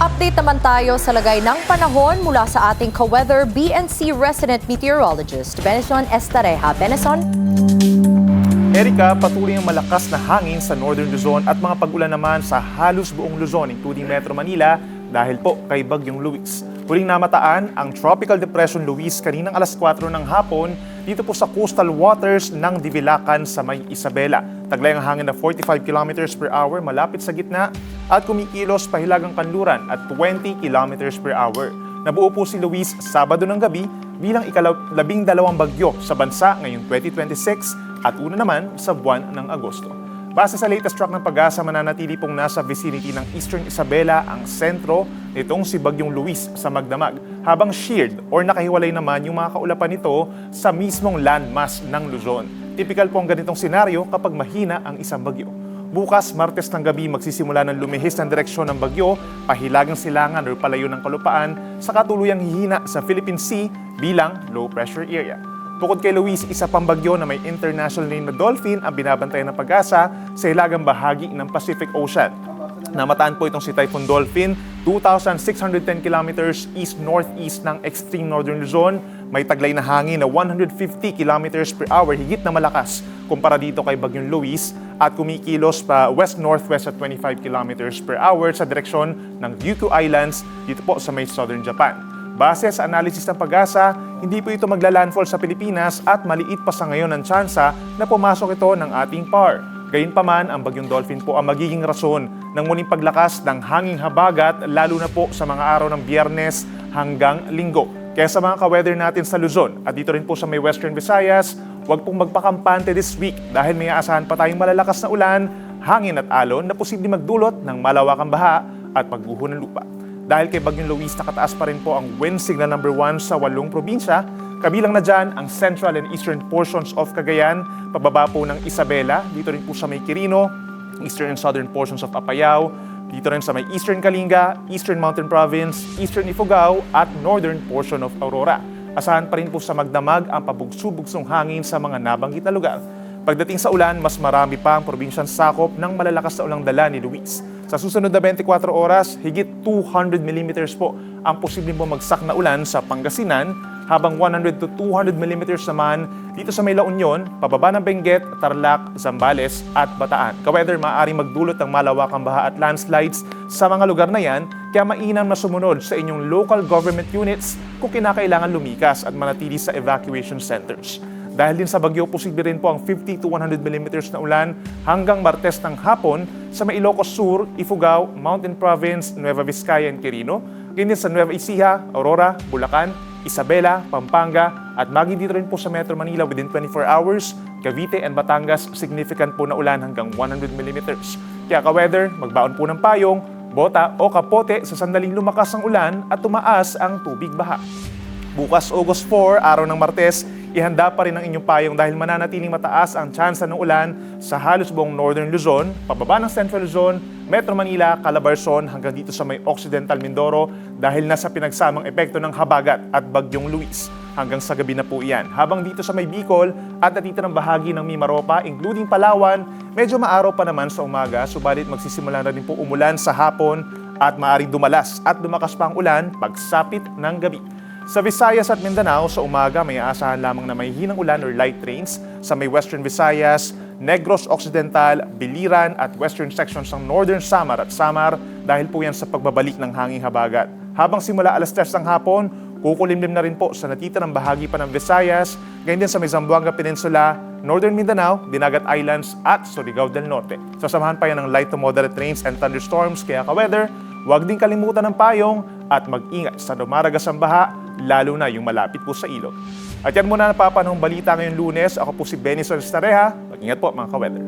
Update naman tayo sa lagay ng panahon mula sa ating ka-weather BNC resident meteorologist, Benison Estareja. Benison? Erika, patuloy ang malakas na hangin sa Northern Luzon at mga pag-ulan naman sa halos buong Luzon, including Metro Manila, dahil po kay Bagyong Luis. Huling namataan ang Tropical Depression Luis kaninang alas 4 ng hapon dito po sa coastal waters ng Divilacan sa May Isabela. Taglay ang hangin na 45 km per hour malapit sa gitna at kumikilos pahilagang kanluran at 20 km per hour. Nabuo po si Luis Sabado ng gabi bilang ika-12 bagyo sa bansa ngayong 2026 at una naman sa buwan ng Agosto. Base sa latest track ng Pag-asa, mananatili pong nasa vicinity ng Eastern Isabela ang sentro nitong si Bagyong Luis sa Magdamag, habang sheared or nakahiwalay naman yung mga kaulapan nito sa mismong landmass ng Luzon. Typical po ang ganitong senaryo kapag mahina ang isang bagyo. Bukas, Martes ng gabi, magsisimula ng lumihis ng direksyon ng bagyo, pahilagang silangan o palayo ng kalupaan sa katuluyang hihina sa Philippine Sea bilang low pressure area. Bukod kay Luis, isa pang bagyo na may international name na Dolphin ang binabantayan ng Pag-asa sa hilagang bahagi ng Pacific Ocean. Namataan po itong si Typhoon Dolphin, 2,610 kilometers east-northeast ng extreme northern Luzon. May taglay na hangin na 150 kilometers per hour, higit na malakas kumpara dito kay Bagyong Luis, at kumikilos pa west-northwest at 25 kilometers per hour sa direksyon ng Ryukyu Islands dito po sa may southern Japan. Base sa analysis ng Pag-asa, hindi po ito magla-landfall sa Pilipinas at maliit pa sa ngayon ang tsansa na pumasok ito ng ating PAR. Gayunpaman, ang Bagyong Dolphin po ang magiging rason ng muling paglakas ng hanging habagat lalo na po sa mga araw ng Biyernes hanggang Linggo. Kaya sa mga ka-weather natin sa Luzon at dito rin po sa may Western Visayas, huwag pong magpakampante this week dahil may aasahan pa tayong malalakas na ulan, hangin at alon na posibleng magdulot ng malawakang baha at pagguho ng lupa. Dahil kay Bagyong Luis, nakataas pa rin po ang wind signal number 1 sa 8 probinsya. Kabilang na dyan ang central and eastern portions of Cagayan, pababa po ng Isabela, dito rin po sa may Quirino, eastern and southern portions of Apayao, dito rin sa may eastern Kalinga, eastern Mountain Province, eastern Ifugao at northern portion of Aurora. Asahan pa rin po sa Magdamag ang pabugso-bugsong hangin sa mga nabanggit na lugar. Pagdating sa ulan, mas marami pa ang probinsyang sakop ng malalakas na ulang dala ni Luis. Sa susunod na 24 oras, higit 200 mm po ang posibleng bumagsak na ulan sa Pangasinan, habang 100 to 200 mm naman dito sa may La Union, pababa ng Benguet, Tarlac, Zambales at Bataan. Ka-weather, maaaring magdulot ng malawakang baha at landslides sa mga lugar na yan, kaya mainam na sumunod sa inyong local government units kung kinakailangan lumikas at manatili sa evacuation centers. Dahil din sa bagyo, posible rin po ang 50 to 100 mm na ulan hanggang Martes ng hapon sa may Ilocos Sur, Ifugao, Mountain Province, Nueva Vizcaya and Quirino, ganyan sa Nueva Ecija, Aurora, Bulacan, Isabela, Pampanga, at maging dito rin po sa Metro Manila within 24 hours, Cavite and Batangas, significant po na ulan hanggang 100 mm. Kaya ka-weather, magbaon po ng payong, bota o kapote sa sandaling lumakas ang ulan at tumaas ang tubig baha. Bukas August 4, araw ng Martes, ihanda pa rin ang inyong payong dahil mananatiling mataas ang tsansa ng ulan sa halos buong Northern Luzon, pababa ng Central Luzon, Metro Manila, Calabarzon hanggang dito sa may Occidental Mindoro dahil nasa pinagsamang epekto ng habagat at Bagyong Luis. Hanggang sa gabi na po iyan. Habang dito sa may Bicol at natitirang bahagi ng Mimaropa, including Palawan, medyo maaraw pa naman sa umaga, subalit magsisimula na rin po umulan sa hapon at maaaring dumalas at lumakas pa ang ulan pagsapit ng gabi. Sa Visayas at Mindanao, sa umaga may aasahan lamang na may hinang ulan or light rains sa may Western Visayas, Negros Occidental, Biliran at western sections ng Northern Samar at Samar dahil po yan sa pagbabalik ng hanging habagat. Habang simula alas 3 ng hapon, kukulimlim na rin po sa natitirang bahagi pa ng Visayas, ganyan din sa may Zamboanga Peninsula, Northern Mindanao, Dinagat Islands at Surigao del Norte. Sasamahan pa yan ng light to moderate rains and thunderstorms, kaya ka-weather, huwag din kalimutan ng payong at mag-ingat sa dumaragas ang baha, lalo na yung malapit po sa ilog. At yan muna napapanahong balita ngayong Lunes. Ako po si Benison Estareja. Mag-ingat po mga ka-weather.